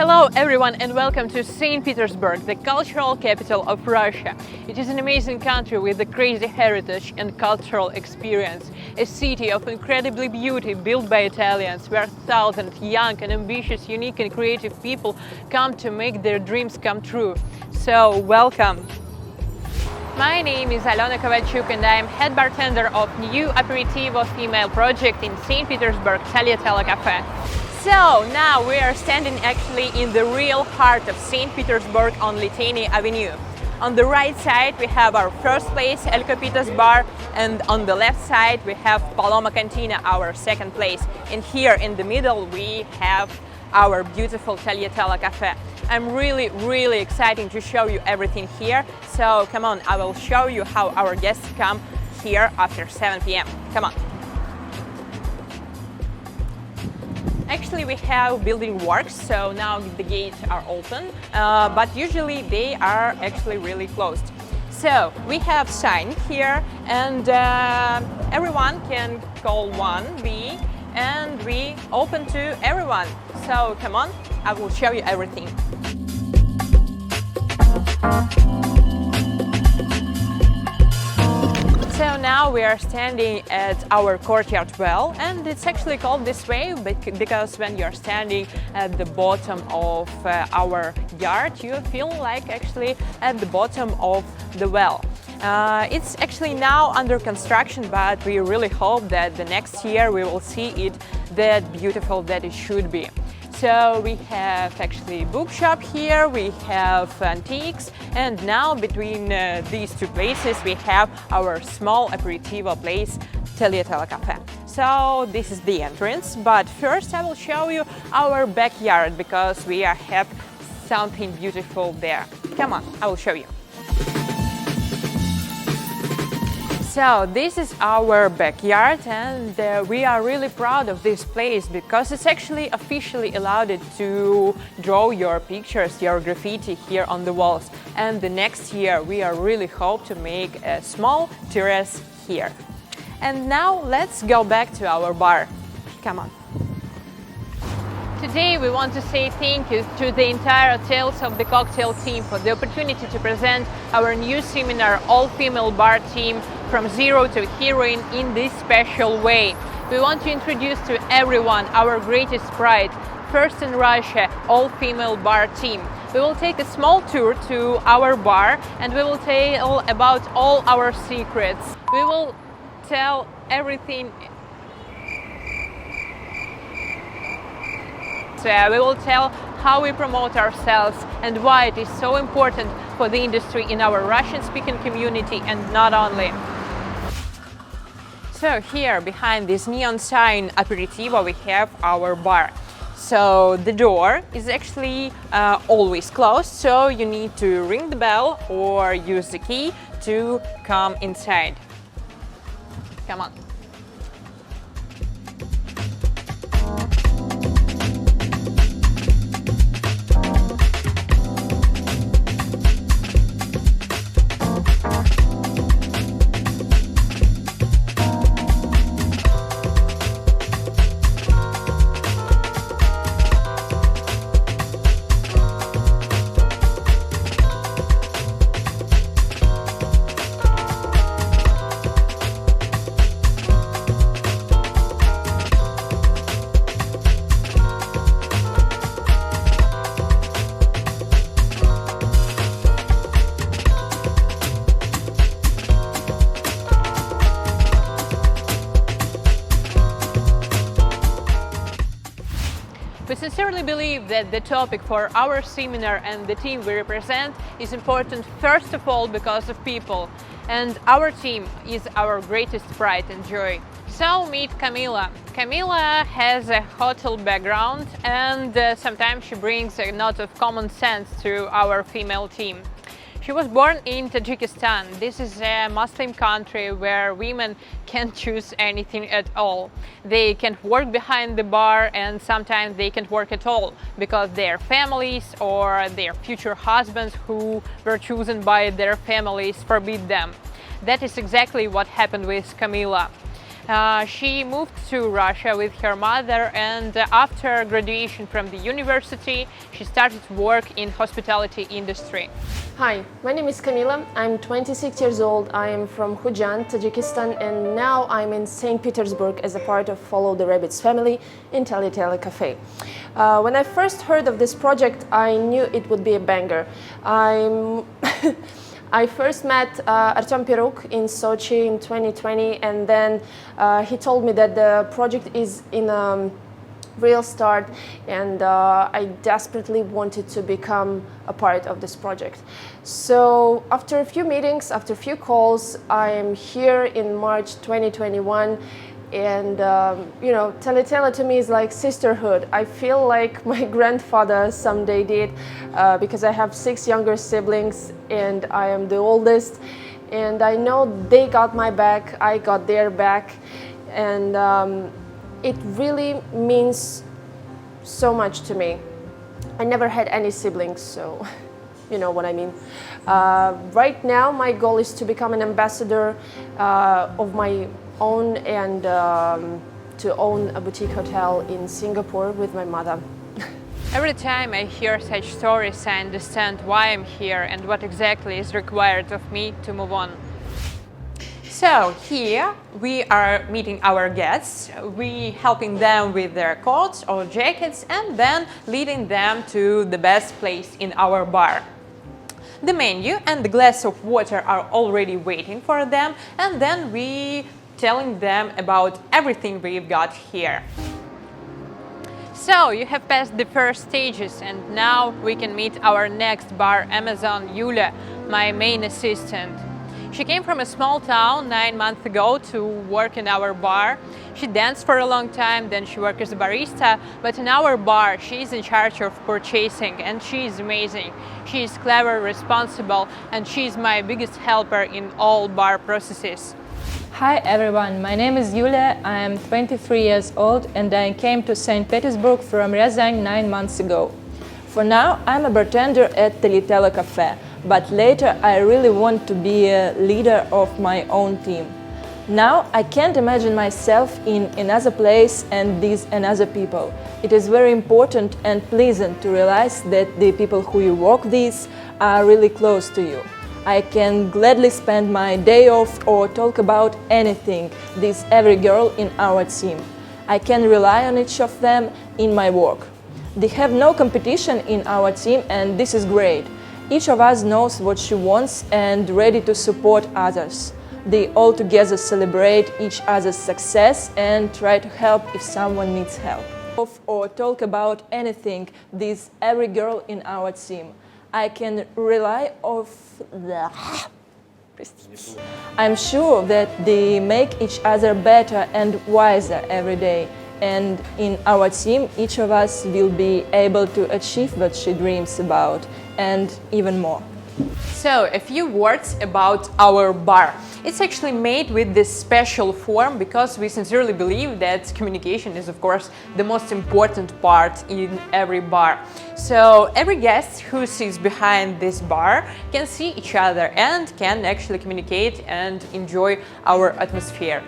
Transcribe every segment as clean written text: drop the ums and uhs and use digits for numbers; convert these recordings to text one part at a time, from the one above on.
Hello everyone and welcome to St. Petersburg, the cultural capital of Russia. It is an amazing country with a crazy heritage and cultural experience. A city of incredible beauty built by Italians, where thousands of young and ambitious, unique and creative people come to make their dreams come true. So, welcome! My name is Alyona Kovalchuk and I am head bartender of new aperitivo female project in St. Petersburg, Tagliatella Cafe. So now we are standing actually in the real heart of St. Petersburg on Litany Avenue. On the right side we have our first place, El Copita's bar, and on the left side we have Paloma Cantina, our second place. And here in the middle we have our beautiful Tagliatella Cafe. I'm really excited to show you everything here. So come on, I will show you how our guests come here after 7 p.m. Come on. Actually, we have building works, so now the gates are open, but usually they are actually really closed. So we have sign here, and everyone can call 1B, and we open to everyone. So come on, I will show you everything. So now we are standing at our courtyard well, and it's actually called this way because when you're standing at the bottom of our yard, you feel like actually at the bottom of the well. It's actually now under construction, but we really hope that the next year we will see it that beautiful that it should be. So we have actually bookshop here, we have antiques, and now between these two places we have our small aperitivo place, Tagliatella Cafe. So this is the entrance, but first I will show you our backyard because we have something beautiful there. Come on, I will show you. So this is our backyard, and we are really proud of this place because it's actually officially allowed to draw your pictures, your graffiti here on the walls. And the next year we are really hope to make a small terrace here. And now let's go back to our bar. Come on. Today we want to say thank you to the entire Tales of the Cocktail team for the opportunity to present our new seminar all-female bar team from zero to heroine in this special way. We want to introduce to everyone our greatest pride, first in Russia, all-female bar team. We will take a small tour to our bar and we will tell about all our secrets. We will tell everything. We will tell how we promote ourselves and why it is so important for the industry in our Russian-speaking community and not only. So here behind this neon sign aperitivo we have our bar. So the door is actually always closed, so you need to ring the bell or use the key to come inside. Come on. We sincerely believe that the topic for our seminar and the team we represent is important first of all because of people, and our team is our greatest pride and joy. So meet Camilla. Camilla has a hotel background and sometimes she brings a note of common sense to our female team. She was born in Tajikistan. This is a Muslim country where women can't choose anything at all. They can't work behind the bar and sometimes they can't work at all because their families or their future husbands who were chosen by their families forbid them. That is exactly what happened with Camilla. She moved to Russia with her mother, and after graduation from the university, she started to work in hospitality industry. Hi, my name is Camilla. I'm 26 years old. I am from Khujan, Tajikistan, and now I'm in St. Petersburg as a part of Follow the Rabbits family in Tele Cafe. When I first heard of this project, I knew it would be a banger. I first met Artem Peruk in Sochi in 2020, and then he told me that the project is in a real start, and I desperately wanted to become a part of this project. So after a few meetings, after a few calls, I am here in March 2021. And you know, Tele to me is like sisterhood. I feel like my grandfather someday did, because I have 6 younger siblings and I am the oldest. And I know they got my back, I got their back, and it really means so much to me. I never had any siblings, so you know what I mean. Right now, my goal is to become an ambassador of my own, and to own a boutique hotel in Singapore with my mother. Every time I hear such stories, I understand why I'm here and what exactly is required of me to move on. So here we are meeting our guests, we helping them with their coats or jackets, and then leading them to the best place in our bar. The menu and the glass of water are already waiting for them, and then we telling them about everything we've got here. So you have passed the first stages, and now we can meet our next bar Amazon, Yulia, my main assistant. She came from a small town 9 months ago to work in our bar. She danced for a long time, then she worked as a barista, but in our bar she is in charge of purchasing, and she is amazing. She is clever, responsible, and she is my biggest helper in all bar processes. Hi everyone, my name is Yulia, I am 23 years old and I came to St. Petersburg from Ryazan 9 months ago. For now, I'm a bartender at Tele Cafe, but later I really want to be a leader of my own team. Now I can't imagine myself in another place and these another people. It is very important and pleasant to realize that the people who you work with are really close to you. I can gladly spend my day off or talk about anything with every girl in our team. I can rely on each of them in my work. They have no competition in our team, and this is great. Each of us knows what she wants and ready to support others. They all together celebrate each other's success and try to help if someone needs help. Or talk about anything with every girl in our team. I can rely on the... I'm sure that they make each other better and wiser every day. And in our team, each of us will be able to achieve what she dreams about, and even more. So, a few words about our bar. It's actually made with this special form because we sincerely believe that communication is, of course, the most important part in every bar. So, every guest who sits behind this bar can see each other and can actually communicate and enjoy our atmosphere.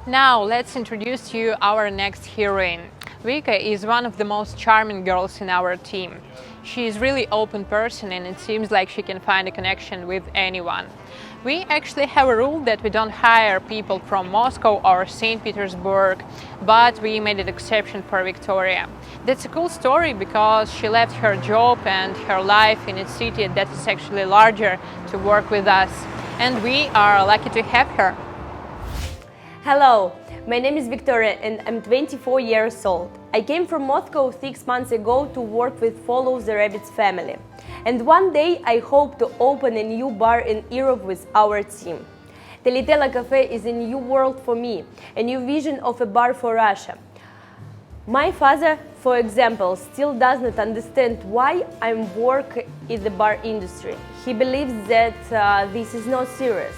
Now let's introduce to you our next heroine. Vika is one of the most charming girls in our team. She is really open person and it seems like she can find a connection with anyone. We actually have a rule that we don't hire people from Moscow or St. Petersburg, but we made an exception for Viktoria. That's a cool story because she left her job and her life in a city that is actually larger to work with us, and we are lucky to have her. Hello, my name is Viktoria and I'm 24 years old. I came from Moscow 6 months ago to work with Follow the Rabbits family. And one day I hope to open a new bar in Europe with our team. Telitela Cafe is a new world for me, a new vision of a bar for Russia. My father, for example, still does not understand why I work in the bar industry. He believes that this is not serious.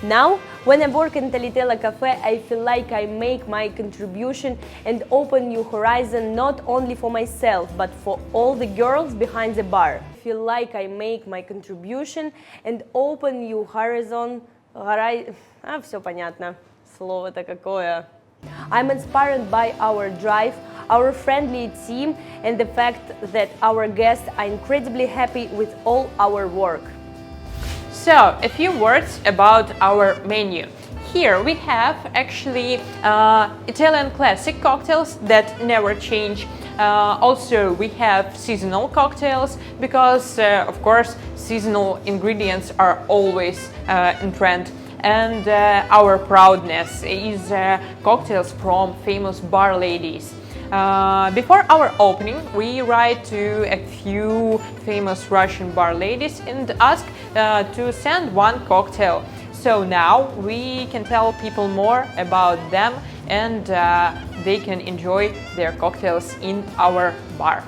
Now, when I work in Telitela Cafe, I feel like I make my contribution and open new horizon not only for myself, but for all the girls behind the bar. I feel like I make my contribution and open new horizon. Все понятно. Слово-то какое. I'm inspired by our drive, our friendly team, and the fact that our guests are incredibly happy with all our work. So, a few words about our menu. Here we have actually Italian classic cocktails that never change. Also, we have seasonal cocktails because, of course, seasonal ingredients are always in trend. And our proudness is cocktails from famous bar ladies. Before our opening, we write to a few famous Russian bar ladies and ask to send one cocktail. So now we can tell people more about them and they can enjoy their cocktails in our bar.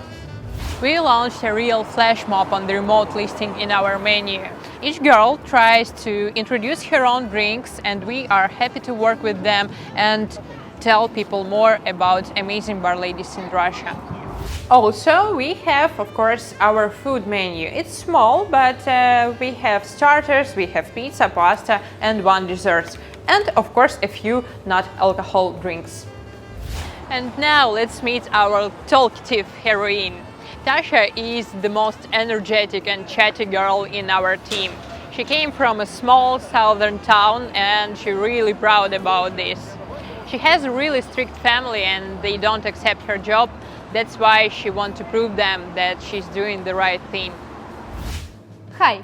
We launched a real flash mob on the remote listing in our menu. Each girl tries to introduce her own drinks and we are happy to work with them and tell people more about amazing bar ladies in Russia. Also, we have, of course, our food menu. It's small, but we have starters, we have pizza, pasta, and one dessert. And, of course, a few not-alcohol drinks. And now let's meet our talkative heroine. Tasha is the most energetic and chatty girl in our team. She came from a small southern town and she's really proud about this. She has a really strict family and they don't accept her job. That's why she wants to prove them that she's doing the right thing. Hi,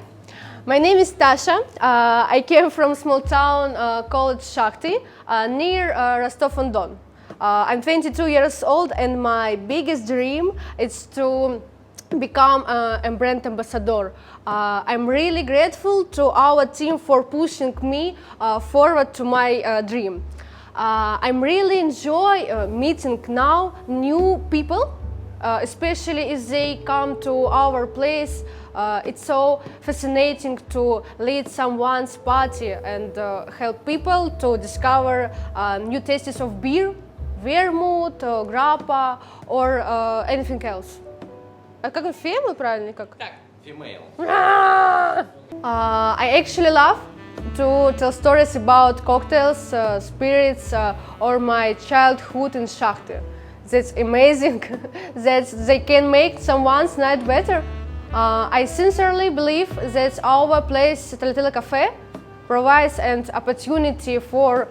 my name is Tasha. I came from a small town called Shakhty near Rostov-on-Don. I'm 22 years old and my biggest dream is to become a brand ambassador. I'm really grateful to our team for pushing me forward to my dream. I'm really enjoy meeting now new people, especially if they come to our place. It's so fascinating to lead someone's party and help people to discover new tastes of beer, vermouth, grappa, or anything else. Как female, правильно? Как? Так, female. I actually love to tell stories about cocktails, spirits, or my childhood in Shakhty. That's amazing that they can make someone's night better. I sincerely believe that our place, Telitela Cafe, provides an opportunity for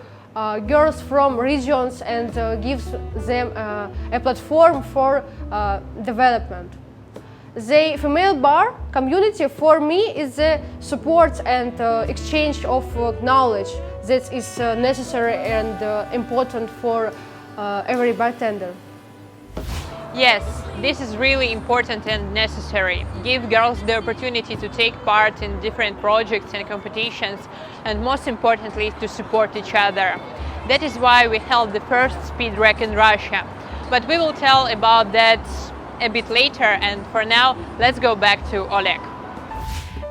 girls from regions and gives them a platform for development. The female bar community for me is the support and exchange of knowledge that is necessary and important for every bartender. Yes, this is really important and necessary. Give girls the opportunity to take part in different projects and competitions, and most importantly, to support each other. That is why we held the first speed rec in Russia. But we will tell about that a bit later, and for now, let's go back to Oleg.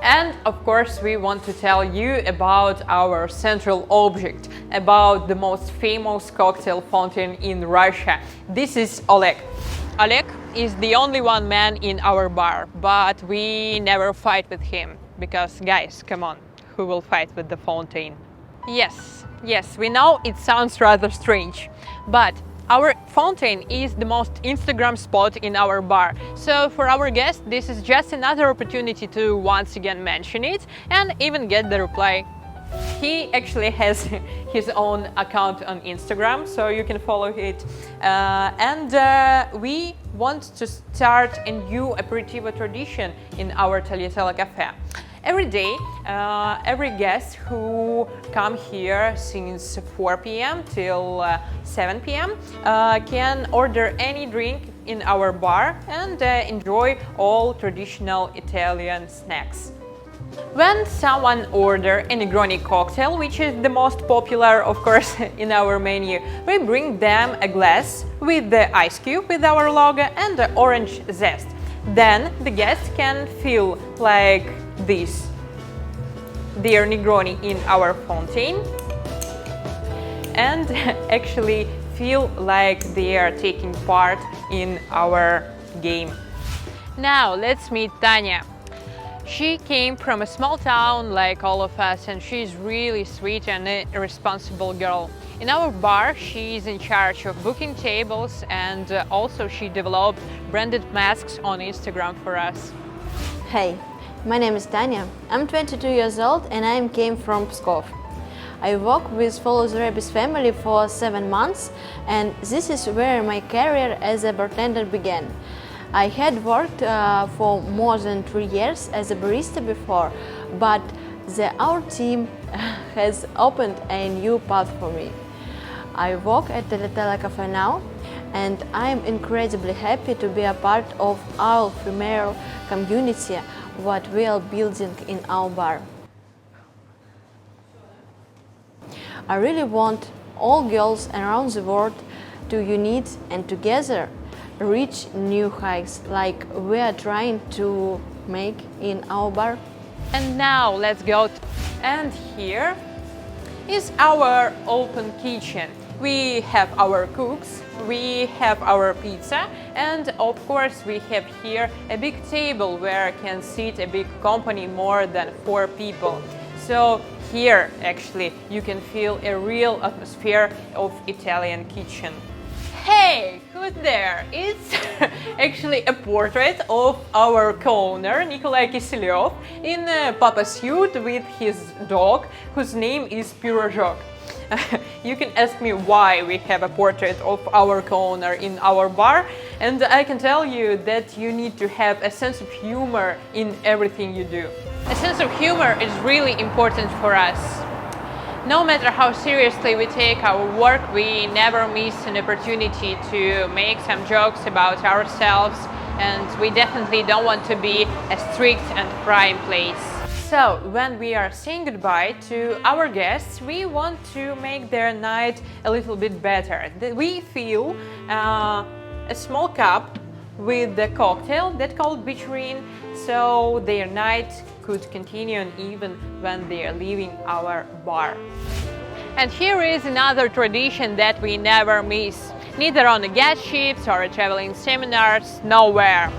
And of course, we want to tell you about our central object, about the most famous cocktail fountain in Russia. This is Oleg. Oleg is the only one man in our bar, but we never fight with him, because guys, come on, who will fight with the fountain? Yes, we know it sounds rather strange, but Our fountain is the most Instagram spot in our bar, so for our guests this is just another opportunity to once again mention it and even get the reply. He actually has his own account on Instagram, so you can follow it. We want to start a new aperitivo tradition in our Tagliatella Cafe. Every day, every guest who come here since 4 p.m. till 7 p.m. Can order any drink in our bar and enjoy all traditional Italian snacks. When someone orders a Negroni cocktail, which is the most popular, of course, in our menu, we bring them a glass with the ice cube with our logo and the orange zest. Then the guests can feel like this, their Negroni in our fountain, and actually feel like they are taking part in our game. Now let's meet Tanya. She came from a small town like all of us, and she's really sweet and a responsible girl. In our bar, she's in charge of booking tables, and also she developed branded masks on Instagram for us. Hey, my name is Tanya. I'm 22 years old and I came from Pskov. I work with Follow the Rabbits family for 7 months, and this is where my career as a bartender began. I had worked for more than 3 years as a barista before, but our team has opened a new path for me. I work at the Tagliatella Cafe now, and I'm incredibly happy to be a part of our female community, what we are building in our bar. I really want all girls around the world to unite and together reach new heights like we are trying to make in our bar. And now let's go. And here is our open kitchen. We have our cooks, we have our pizza, and of course we have here a big table where can sit a big company, more than 4 people. So here actually you can feel a real atmosphere of Italian kitchen. Hey, who's there? It's actually a portrait of our co-owner Nikolai Kiselyov in a papa suit with his dog, whose name is Pirozhok. You can ask me why we have a portrait of our co-owner in our bar, and I can tell you that you need to have a sense of humor in everything you do. A sense of humor is really important for us. No matter how seriously we take our work, we never miss an opportunity to make some jokes about ourselves, and we definitely don't want to be a strict and prying place. So, when we are saying goodbye to our guests, we want to make their night a little bit better. We fill a small cup with the cocktail that's called Heroine, so their night could continue even when they are leaving our bar. And here is another tradition that we never miss, neither on the guest ships or traveling seminars, nowhere.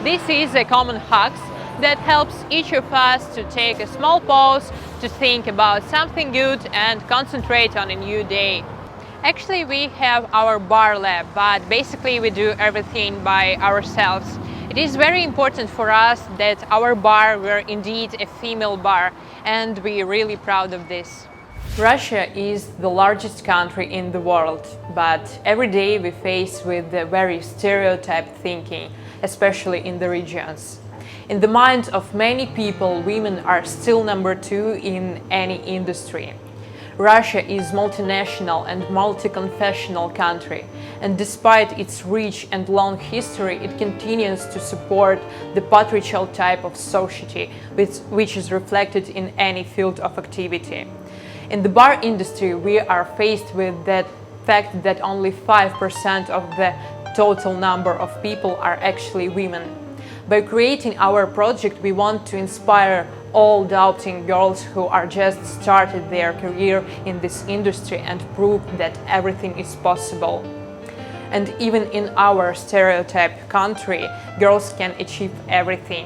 This is a common hug that helps each of us to take a small pause, to think about something good and concentrate on a new day. Actually, we have our bar lab, but basically we do everything by ourselves. It is very important for us that our bar were indeed a female bar, and we're really proud of this. Russia is the largest country in the world, but every day we face with the very stereotyped thinking, especially in the regions. In the minds of many people, women are still number 2 in any industry. Russia is multinational and multi-confessional country, and despite its rich and long history, it continues to support the patriarchal type of society, which is reflected in any field of activity. In the bar industry, we are faced with that fact that only 5% of the total number of people are actually women. By creating our project, we want to inspire all doubting girls who are just started their career in this industry and prove that everything is possible. And even in our stereotyped country, girls can achieve everything.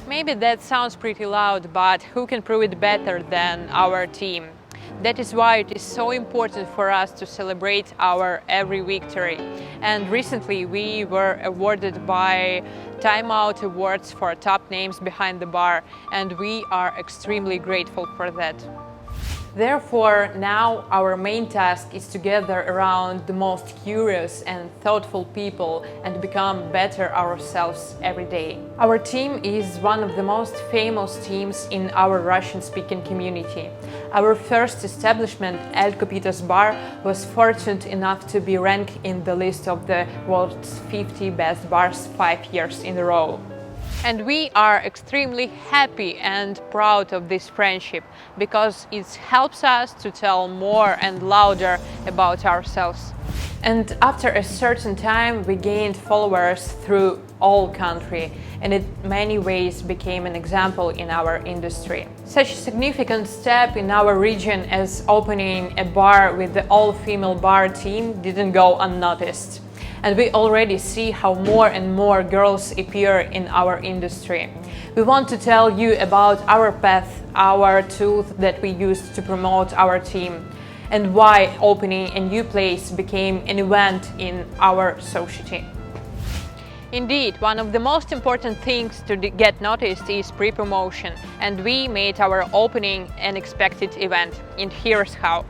Maybe that sounds pretty loud, but who can prove it better than our team? That is why it is so important for us to celebrate our every victory. And recently we were awarded by Time Out Awards for top names behind the bar, and we are extremely grateful for that. Therefore, now our main task is to gather around the most curious and thoughtful people and become better ourselves every day. Our team is one of the most famous teams in our Russian-speaking community. Our first establishment, El Copito's Bar, was fortunate enough to be ranked in the list of the world's 50 best bars 5 years in a row. And we are extremely happy and proud of this friendship because it helps us to tell more and louder about ourselves. And after a certain time we gained followers through all country and in many ways became an example in our industry. Such a significant step in our region as opening a bar with the all-female bar team didn't go unnoticed. And we already see how more and more girls appear in our industry. We want to tell you about our path, our tools that we used to promote our team, and why opening a new place became an event in our society. Indeed, one of the most important things to get noticed is pre-promotion, and we made our opening an expected event, and here's how.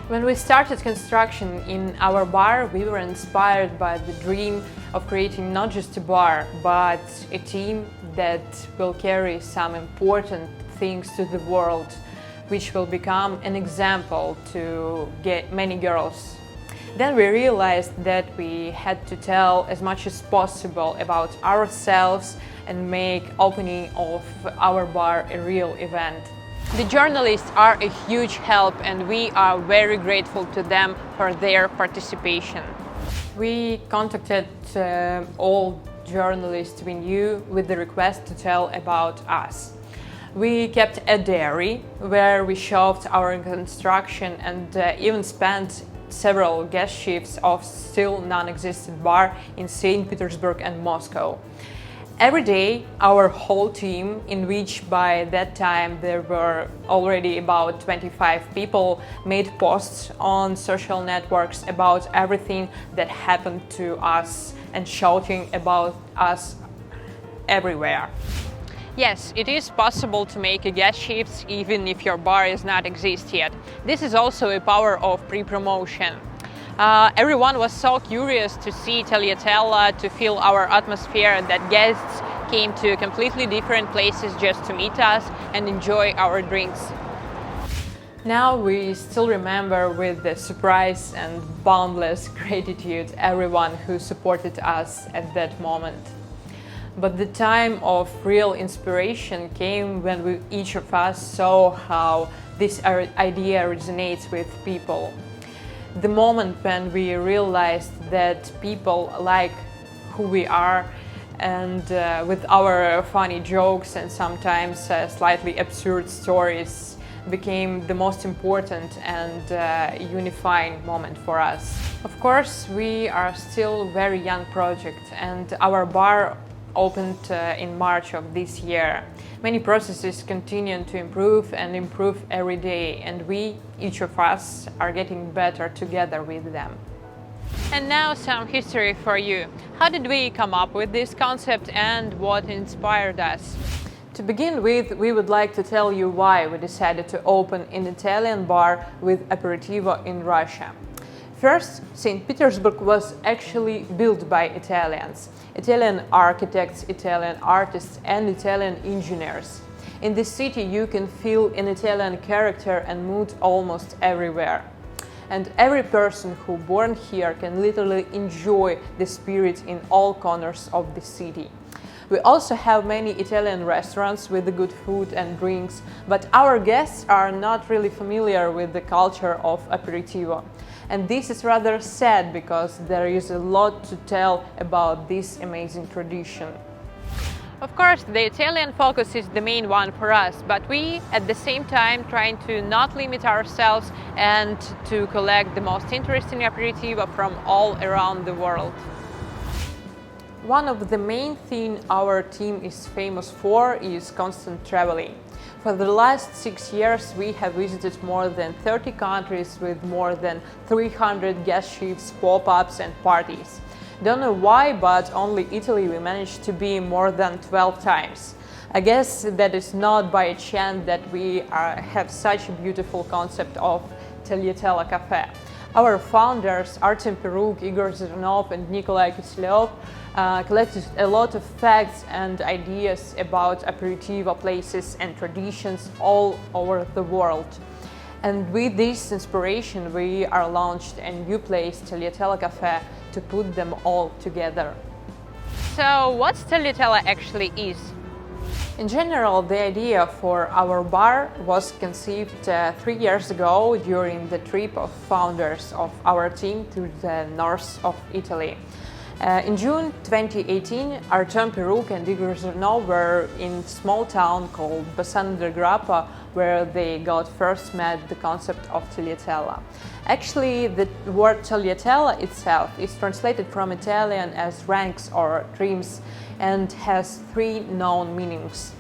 When we started construction in our bar, we were inspired by the dream of creating not just a bar, but a team that will carry some important things to the world, which will become an example to get many girls. Then we realized that we had to tell as much as possible about ourselves and make opening of our bar a real event. The journalists are a huge help and we are very grateful to them for their participation. We contacted all journalists we knew with the request to tell about us. We kept a diary where we showed our construction and even spent several guest shifts of still non-existent bar in St. Petersburg and Moscow. Every day, our whole team, in which by that time there were already about 25 people, made posts on social networks about everything that happened to us and shouting about us everywhere. Yes, it is possible to make a guest shift even if your bar does not exist yet. This is also a power of pre-promotion. Everyone was so curious to see Tagliatella, to feel our atmosphere, that guests came to completely different places just to meet us and enjoy our drinks. Now we still remember with the surprise and boundless gratitude everyone who supported us at that moment. But the time of real inspiration came when each of us saw how this idea resonates with people. The moment when we realized that people like who we are and with our funny jokes and sometimes slightly absurd stories became the most important and unifying moment for us. Of course, we are still a very young project and our bar opened in March of this year. Many processes continue to improve and improve every day, and we, each of us, are getting better together with them. And now some history for you. How did we come up with this concept and what inspired us? To begin with, we would like to tell you why we decided to open an Italian bar with aperitivo in Russia. First, St. Petersburg was actually built by Italians. Italian architects, Italian artists and Italian engineers. In this city you can feel an Italian character and mood almost everywhere. And every person who born here can literally enjoy the spirit in all corners of the city. We also have many Italian restaurants with the good food and drinks, but our guests are not really familiar with the culture of aperitivo. And this is rather sad because there is a lot to tell about this amazing tradition. Of course, the Italian focus is the main one for us, but we, at the same time, trying to not limit ourselves and to collect the most interesting aperitivo from all around the world. One of the main things our team is famous for is constant traveling. For the last 6 years, we have visited more than 30 countries with more than 300 guest ships, pop-ups and parties. Don't know why, but only Italy we managed to be more than 12 times. I guess that is not by chance that we have such a beautiful concept of Tagliatella Cafe. Our founders, Artem Peruk, Igor Zernov and Nikolai Kiselyov, collected a lot of facts and ideas about aperitivo places and traditions all over the world. And with this inspiration, we are launched a new place, Tagliatella Cafe, to put them all together. So, what Tagliatella actually is? In general, the idea for our bar was conceived 3 years ago during the trip of founders of our team to the north of Italy. In June 2018, Artem Peruk and Igor Zernov were in a small town called Grappa, where they got first met the concept of tagliatella. Actually, the word tagliatella itself is translated from Italian as ranks or dreams and has 3 known meanings.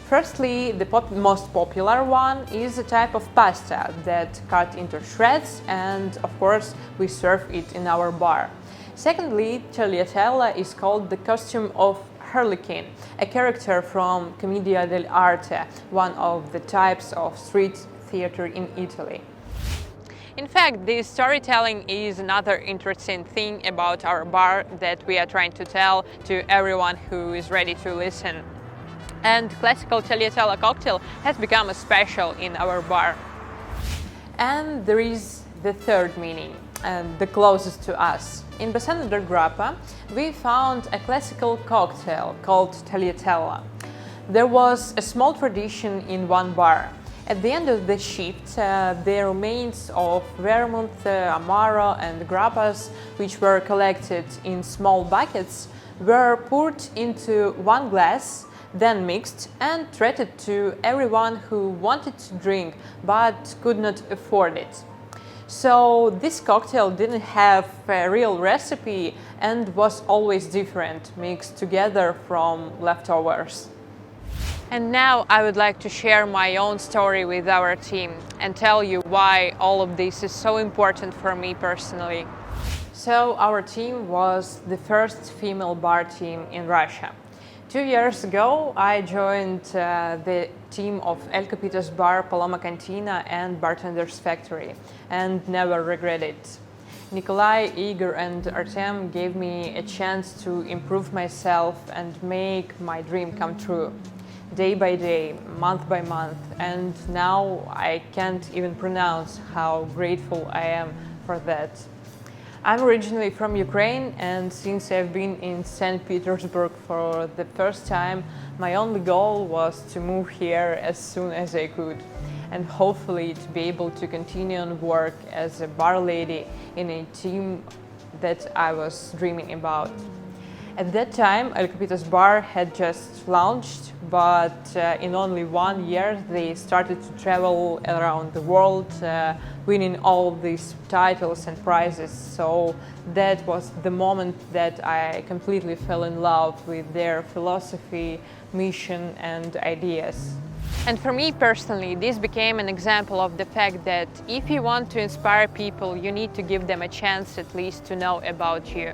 Firstly, the most popular one is a type of pasta that cut into shreds, and of course we serve it in our bar. Secondly, tagliatella is called the costume of Harlequin, a character from Commedia dell'arte, one of the types of street theater in Italy. In fact, this storytelling is another interesting thing about our bar that we are trying to tell to everyone who is ready to listen. And classical tagliatella cocktail has become a special in our bar. And there is the third meaning, and the closest to us. In Grappa, we found a classical cocktail called tagliatella. There was a small tradition in one bar. At the end of the shift, the remains of vermouth, amaro and grappas, which were collected in small buckets, were poured into one glass, then mixed and treated to everyone who wanted to drink but could not afford it. So this cocktail didn't have a real recipe and was always different, mixed together from leftovers. And now I would like to share my own story with our team and tell you why all of this is so important for me personally. So our team was the first female bar team in Russia. 2 years ago, I joined the team of El Capito's Bar, Paloma Cantina and Bartenders Factory, and never regret it. Nikolai, Igor and Artem gave me a chance to improve myself and make my dream come true. Day by day, month by month, and now I can't even pronounce how grateful I am for that. I'm originally from Ukraine, and since I've been in St. Petersburg for the first time, my only goal was to move here as soon as I could, and hopefully to be able to continue and work as a bar lady in a team that I was dreaming about. At that time, El Capito's Bar had just launched, but in only 1 year they started to travel around the world, winning all these titles and prizes. So that was the moment that I completely fell in love with their philosophy, mission and ideas. And for me personally, this became an example of the fact that if you want to inspire people, you need to give them a chance at least to know about you.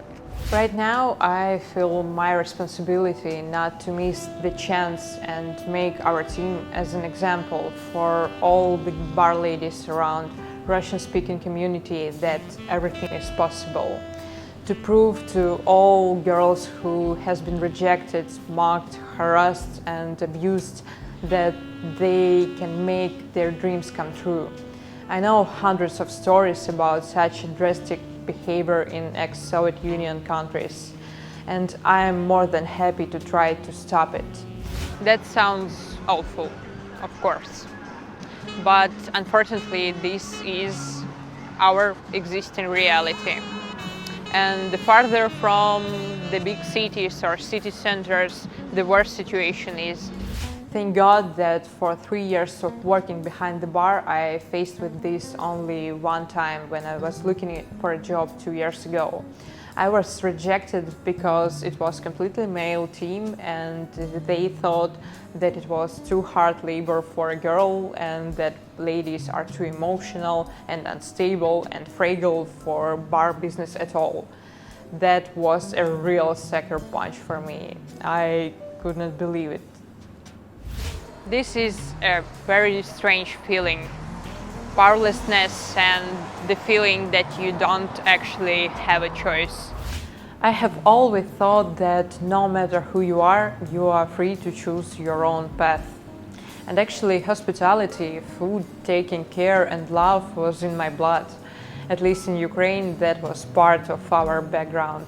Right now, I feel my responsibility not to miss the chance and make our team as an example for all the bar ladies around Russian-speaking community that everything is possible. To prove to all girls who has been rejected, mocked, harassed and abused that they can make their dreams come true. I know hundreds of stories about such drastic behavior in ex-Soviet Union countries, and I am more than happy to try to stop it. That sounds awful, of course, but unfortunately this is our existing reality. And the farther from the big cities or city centers, the worse situation is. Thank God that for 3 years of working behind the bar, I faced with this only one time when I was looking for a job 2 years ago. I was rejected because it was completely male team and they thought that it was too hard labor for a girl and that ladies are too emotional and unstable and fragile for bar business at all. That was a real sucker punch for me. I could not believe it. This is a very strange feeling. Powerlessness and the feeling that you don't actually have a choice. I have always thought that no matter who you are free to choose your own path. And actually hospitality, food, taking care and love was in my blood. At least in Ukraine, that was part of our background.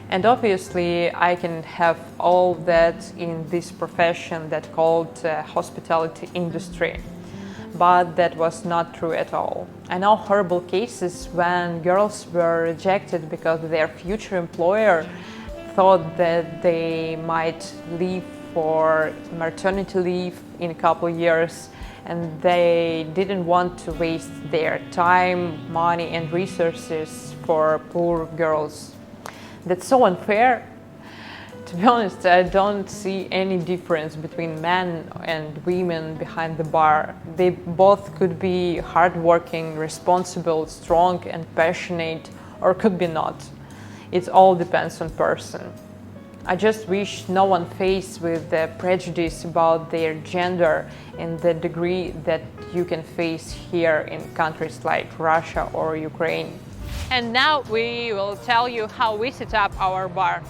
And obviously I can have all that in this profession that called hospitality industry. But that was not true at all. I know horrible cases when girls were rejected because their future employer thought that they might leave for maternity leave in a couple of years and they didn't want to waste their time, money and resources for poor girls. That's so unfair. To be honest, I don't see any difference between men and women behind the bar. They both could be hardworking, responsible, strong and passionate, or could be not. It all depends on person. I just wish no one faced with the prejudice about their gender in the degree that you can face here in countries like Russia or Ukraine. And now we will tell you how we set up our bar.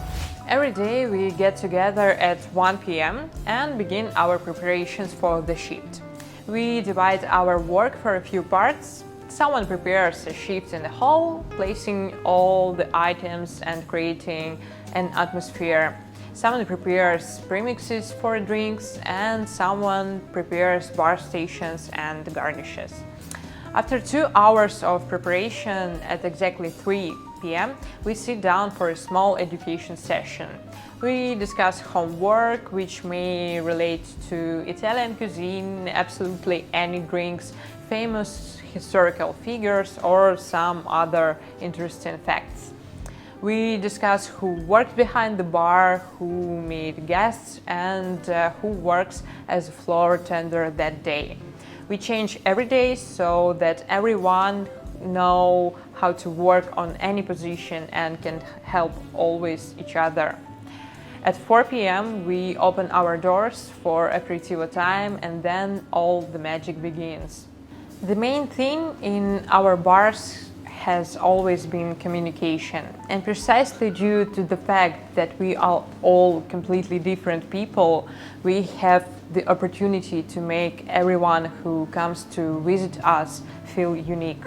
Every day we get together at 1 p.m. and begin our preparations for the shift. We divide our work for a few parts. Someone prepares a shift in the hall, placing all the items and creating an atmosphere. Someone prepares premixes for drinks and someone prepares bar stations and garnishes. After 2 hours of preparation at exactly 3 p.m., we sit down for a small education session. We discuss homework, which may relate to Italian cuisine, absolutely any drinks, famous historical figures, or some other interesting facts. We discuss who worked behind the bar, who meet guests, and who works as a floor tender that day. We change every day so that everyone know how to work on any position and can help always each other. At 4 p.m. we open our doors for aperitivo time and then all the magic begins. The main thing in our bars has always been communication, and precisely due to the fact that we are all completely different people, we have the opportunity to make everyone who comes to visit us feel unique.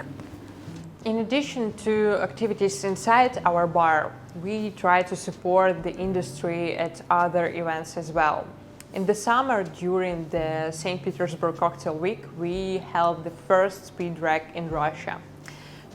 In addition to activities inside our bar, we try to support the industry at other events as well. In the summer, during the St. Petersburg Cocktail Week, we held the first speed rack in Russia.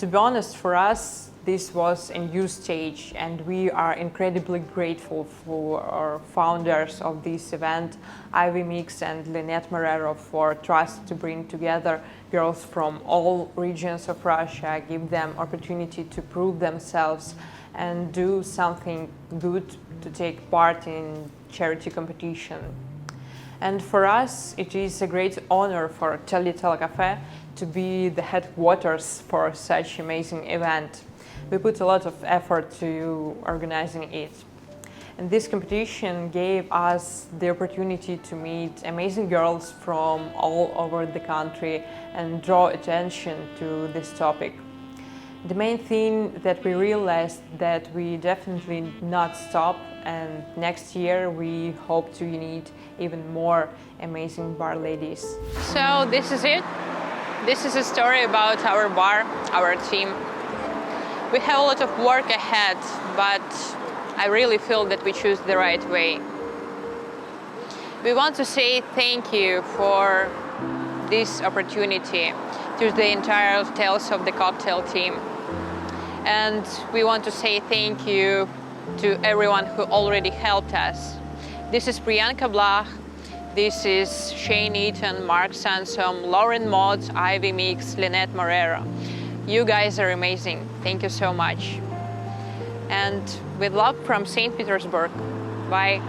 To be honest, for us, this was a new stage, and we are incredibly grateful for our founders of this event, Ivy Mix and Lynette Marrero, for trust to bring together girls from all regions of Russia, give them opportunity to prove themselves and do something good to take part in charity competition. And for us, it is a great honor for Tagliatella Cafe to be the headquarters for such amazing event. We put a lot of effort to organizing it. And this competition gave us the opportunity to meet amazing girls from all over the country and draw attention to this topic. The main thing that we realized that we definitely not stop, and next year we hope to unite even more amazing bar ladies. So this is it. This is a story about our bar, our team. We have a lot of work ahead, but I really feel that we choose the right way. We want to say thank you for this opportunity to the entire Tales of the Cocktail team. And we want to say thank you to everyone who already helped us. This is Priyanka Blach, this is Shane Eaton, Mark Sansom, Lauren Mott, Ivy Mix, Lynette Marrero. You guys are amazing. Thank you so much. and with love from St. Petersburg. Bye.